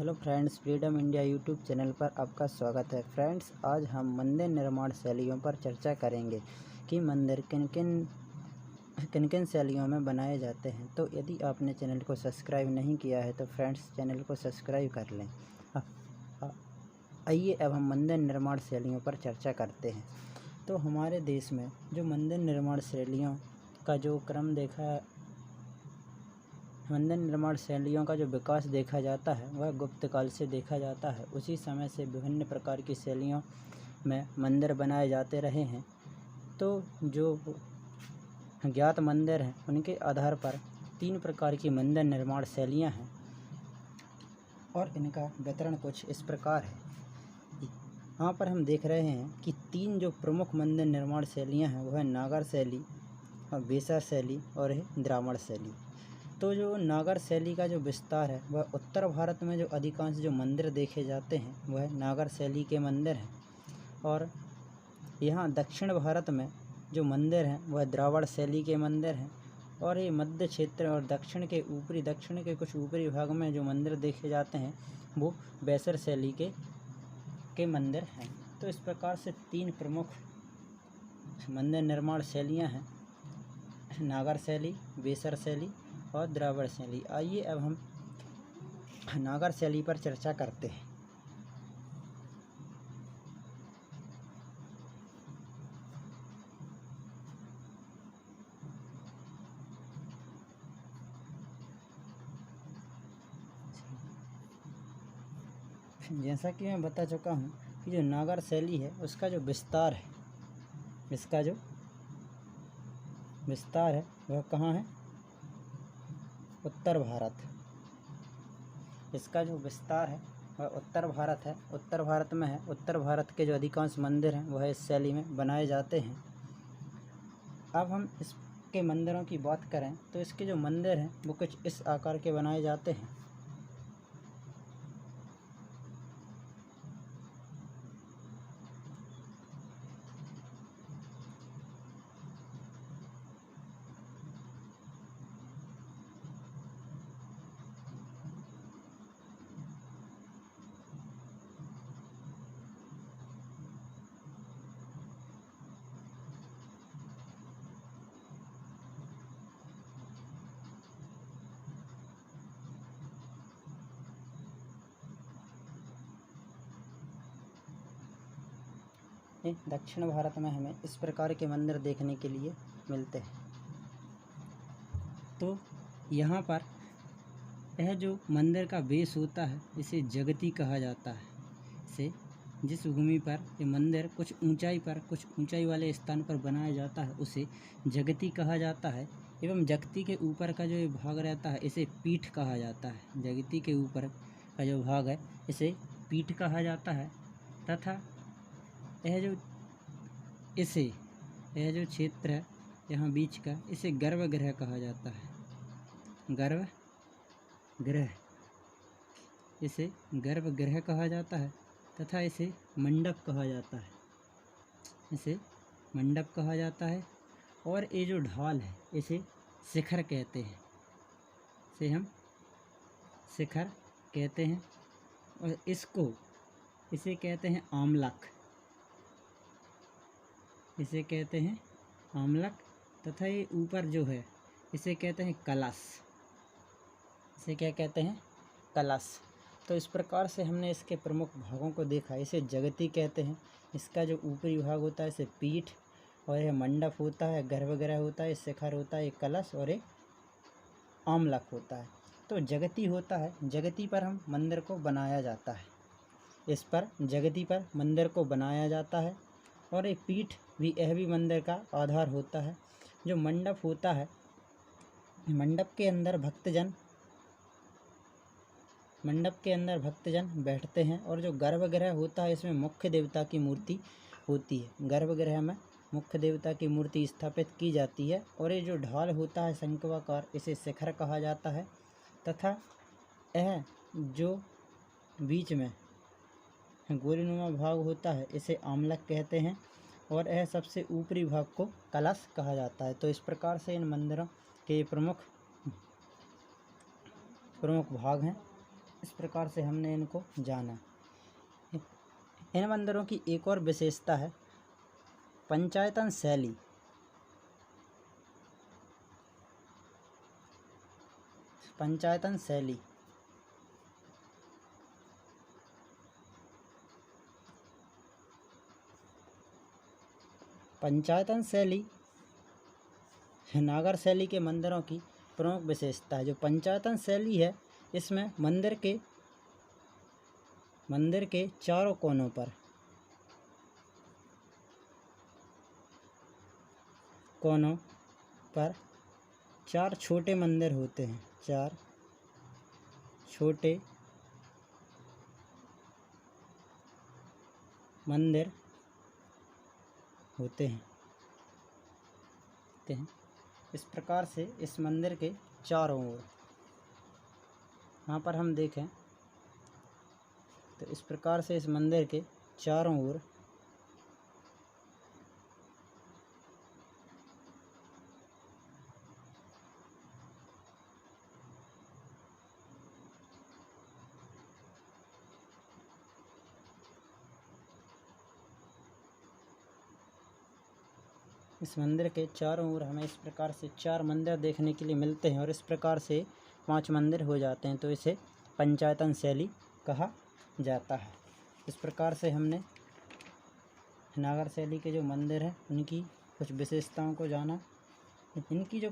Hello friends, freedom India YouTube channel पर आपका स्वागत है। फ्रेंड्स, आज हम मंदिर निर्माण शैलियों पर चर्चा करेंगे कि मंदिर किन किन शैलियों में बनाए जाते हैं। तो यदि आपने चैनल को सब्सक्राइब नहीं किया है तो फ्रेंड्स चैनल को सब्सक्राइब कर लें। आइए अब हम मंदिर निर्माण शैलियों पर चर्चा करते हैं। तो हमारे देश में जो मंदिर निर्माण शैलियों का जो क्रम मंदिर निर्माण शैलियों का जो विकास देखा जाता है वह गुप्त काल से देखा जाता है। उसी समय से विभिन्न प्रकार की शैलियों में मंदिर बनाए जाते रहे हैं। तो जो ज्ञात मंदिर हैं उनके आधार पर 3 प्रकार की मंदिर निर्माण शैलियाँ हैं और इनका वितरण कुछ इस प्रकार है। यहाँ पर हम देख रहे हैं कि 3 जो प्रमुख मंदिर निर्माण शैलियाँ हैं वह है नागर शैली, बेसर शैली और है द्राविड़ शैली। तो जो नागर शैली का जो विस्तार है वह उत्तर भारत में जो अधिकांश जो मंदिर देखे जाते हैं वह नागर शैली के मंदिर हैं, और यहाँ दक्षिण भारत में जो मंदिर हैं वह द्राविड़ शैली के मंदिर हैं, और ये मध्य क्षेत्र और दक्षिण के कुछ ऊपरी भाग में जो मंदिर देखे जाते हैं वो बेसर शैली के मंदिर हैं। तो इस प्रकार से 3 प्रमुख मंदिर निर्माण शैलियाँ हैं, नागर शैली, बेसर शैली और द्राविड़ शैली। आइए अब हम नागर शैली पर चर्चा करते हैं। जैसा कि मैं बता चुका हूँ कि जो नागर शैली है उसका जो विस्तार है, इसका जो विस्तार है वह कहाँ है? उत्तर भारत। इसका जो विस्तार है वह उत्तर भारत है, उत्तर भारत में है। उत्तर भारत के जो अधिकांश मंदिर हैं वह इस शैली में बनाए जाते हैं। अब हम इसके मंदिरों की बात करें तो इसके जो मंदिर हैं वो कुछ इस आकार के बनाए जाते हैं। दक्षिण भारत में हमें इस प्रकार के मंदिर देखने के लिए मिलते हैं। तो यहाँ पर यह जो मंदिर का बेस होता है इसे जगती कहा जाता है। इसे जिस भूमि पर ये मंदिर कुछ ऊंचाई वाले स्थान पर बनाया जाता है उसे जगती कहा जाता है। एवं जगती के ऊपर का जो ये भाग रहता है इसे पीठ कहा जाता है। जगती के ऊपर का जो भाग है इसे पीठ कहा जाता है, तथा यह जो क्षेत्र है यहाँ बीच का इसे गर्भगृह कहा जाता है। गर्भगृह, इसे गर्भगृह कहा जाता है तथा इसे मंडप कहा जाता है। इसे मंडप कहा जाता है। और ये जो ढाल है इसे शिखर कहते हैं। इसे हम शिखर कहते हैं, और इसे कहते हैं आमलक। इसे कहते हैं आमलक, तथा ये ऊपर जो है इसे कहते हैं कलश। इसे क्या कहते हैं? कलश। तो इस प्रकार से हमने इसके प्रमुख भागों को देखा। इसे जगती कहते हैं, इसका जो ऊपरी भाग होता है इसे पीठ, और यह मंडप होता है, गर्भगृह होता है, शिखर होता है, एक कलश और एक आमलक होता है। तो जगती होता है, जगती पर हम मंदिर को बनाया जाता है। इस पर जगती पर मंदिर को बनाया जाता है। और एक पीठ भी, यह भी मंदिर का आधार होता है। जो मंडप होता है, मंडप के अंदर भक्तजन बैठते हैं। और जो गर्भगृह होता है इसमें मुख्य देवता की मूर्ति होती है। गर्भगृह में मुख्य देवता की मूर्ति स्थापित की जाती है। और ये जो ढाल होता है शंक्वाकार, इसे शिखर कहा जाता है। तथा यह जो बीच में गोलीनुमा भाग होता है इसे आमलक कहते हैं, और यह सबसे ऊपरी भाग को कलश कहा जाता है। तो इस प्रकार से इन मंदिरों के प्रमुख भाग हैं। इस प्रकार से हमने इनको जाना। इन मंदिरों की एक और विशेषता है पंचायतन शैली। पंचायतन शैली पंचायतन शैली नागर शैली के मंदिरों की प्रमुख विशेषता है। जो पंचायतन शैली है, इसमें मंदिर के चारों कोनों पर 4 छोटे मंदिर होते हैं। 4 छोटे मंदिर होते हैं। इस प्रकार से इस मंदिर के चारों ओर, यहाँ पर हम देखें तो इस प्रकार से इस मंदिर के चारों ओर इस मंदिर के चारों ओर हमें इस प्रकार से 4 मंदिर देखने के लिए मिलते हैं और इस प्रकार से 5 मंदिर हो जाते हैं, तो इसे पंचायतन शैली कहा जाता है। इस प्रकार से हमने नागर शैली के जो मंदिर हैं उनकी कुछ विशेषताओं को जाना। इनकी जो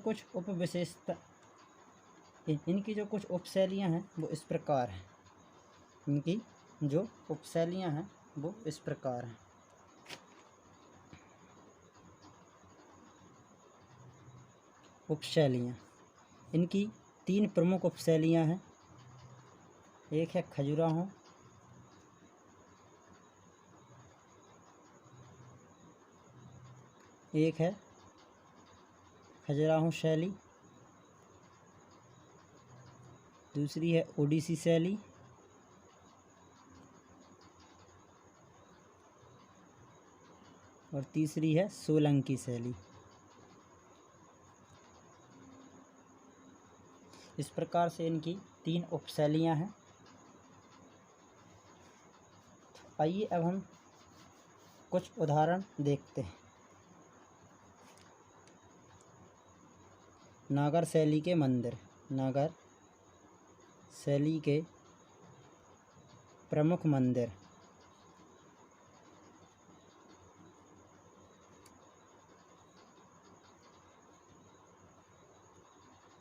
कुछ उपशैलियाँ हैं वो इस प्रकार हैं। इनकी जो उपशैलियाँ हैं वो इस प्रकार हैं। उपशैलियाँ, इनकी 3 प्रमुख उपशैलियाँ हैं। एक है खजुराहो, एक है खजुराहो शैली, दूसरी है ओडिसी शैली और तीसरी है सोलंकी शैली। इस प्रकार से इनकी 3 उपशैलियाँ हैं। आइए अब हम कुछ उदाहरण देखते हैं। नागर शैली के मंदिर। नागर शैली के प्रमुख मंदिर।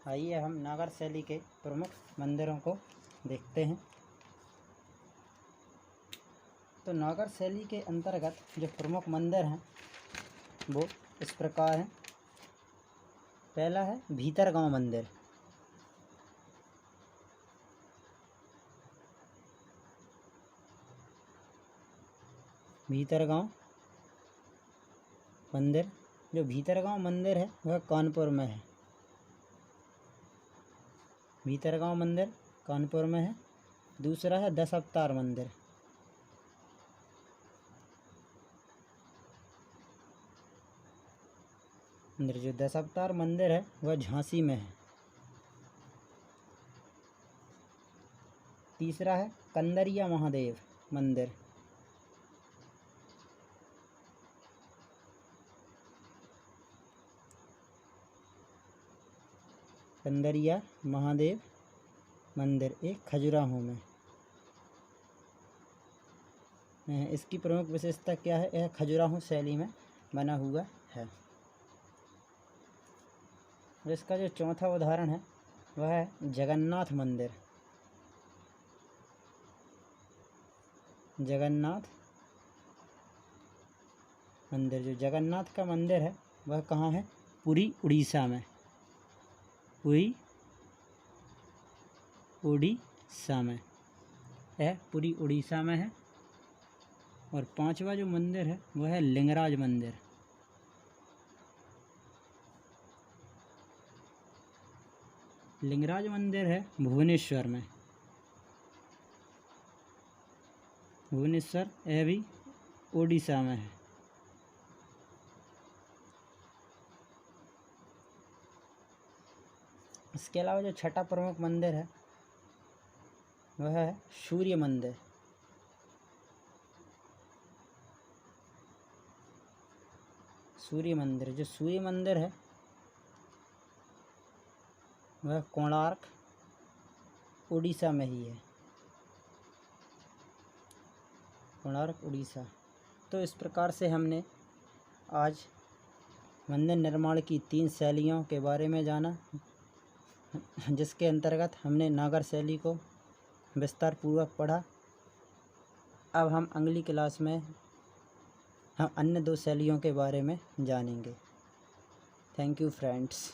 आइए हम नागर शैली के प्रमुख मंदिरों को देखते हैं। तो नागर शैली के अंतर्गत जो प्रमुख मंदिर हैं वो इस प्रकार हैं। पहला है भीतरगांव मंदिर। भीतरगांव मंदिर, जो भीतरगांव मंदिर है वह कानपुर में है। भीतरगांव मंदिर कानपुर में है। दूसरा है 10 अवतार मंदिर। जो 10 अवतार मंदिर है वह झांसी में है। तीसरा है कंदरिया महादेव मंदिर। कंदरिया महादेव मंदिर एक खजुराहो में। इसकी प्रमुख विशेषता क्या है? यह खजुराहो शैली में बना हुआ है। इसका जो चौथा उदाहरण है वह है जगन्नाथ मंदिर। जगन्नाथ मंदिर, जो जगन्नाथ का मंदिर है वह कहाँ है? पुरी उड़ीसा में। पुरी उड़ीसा में, यह पुरी उड़ीसा में है। और 5वां जो मंदिर है वह है लिंगराज मंदिर। लिंगराज मंदिर है भुवनेश्वर में। भुवनेश्वर, यह भी उड़ीसा में है। इसके अलावा जो छठा प्रमुख मंदिर है वह है सूर्य मंदिर। सूर्य मंदिर, जो सूर्य मंदिर है वह कोणार्क उड़ीसा में ही है। कोणार्क उड़ीसा। तो इस प्रकार से हमने आज मंदिर निर्माण की 3 शैलियों के बारे में जाना, जिसके अंतर्गत हमने नागर शैली को विस्तार पूर्वक पढ़ा। अब हम अगली क्लास में हम अन्य 2 शैलियों के बारे में जानेंगे। Thank you friends.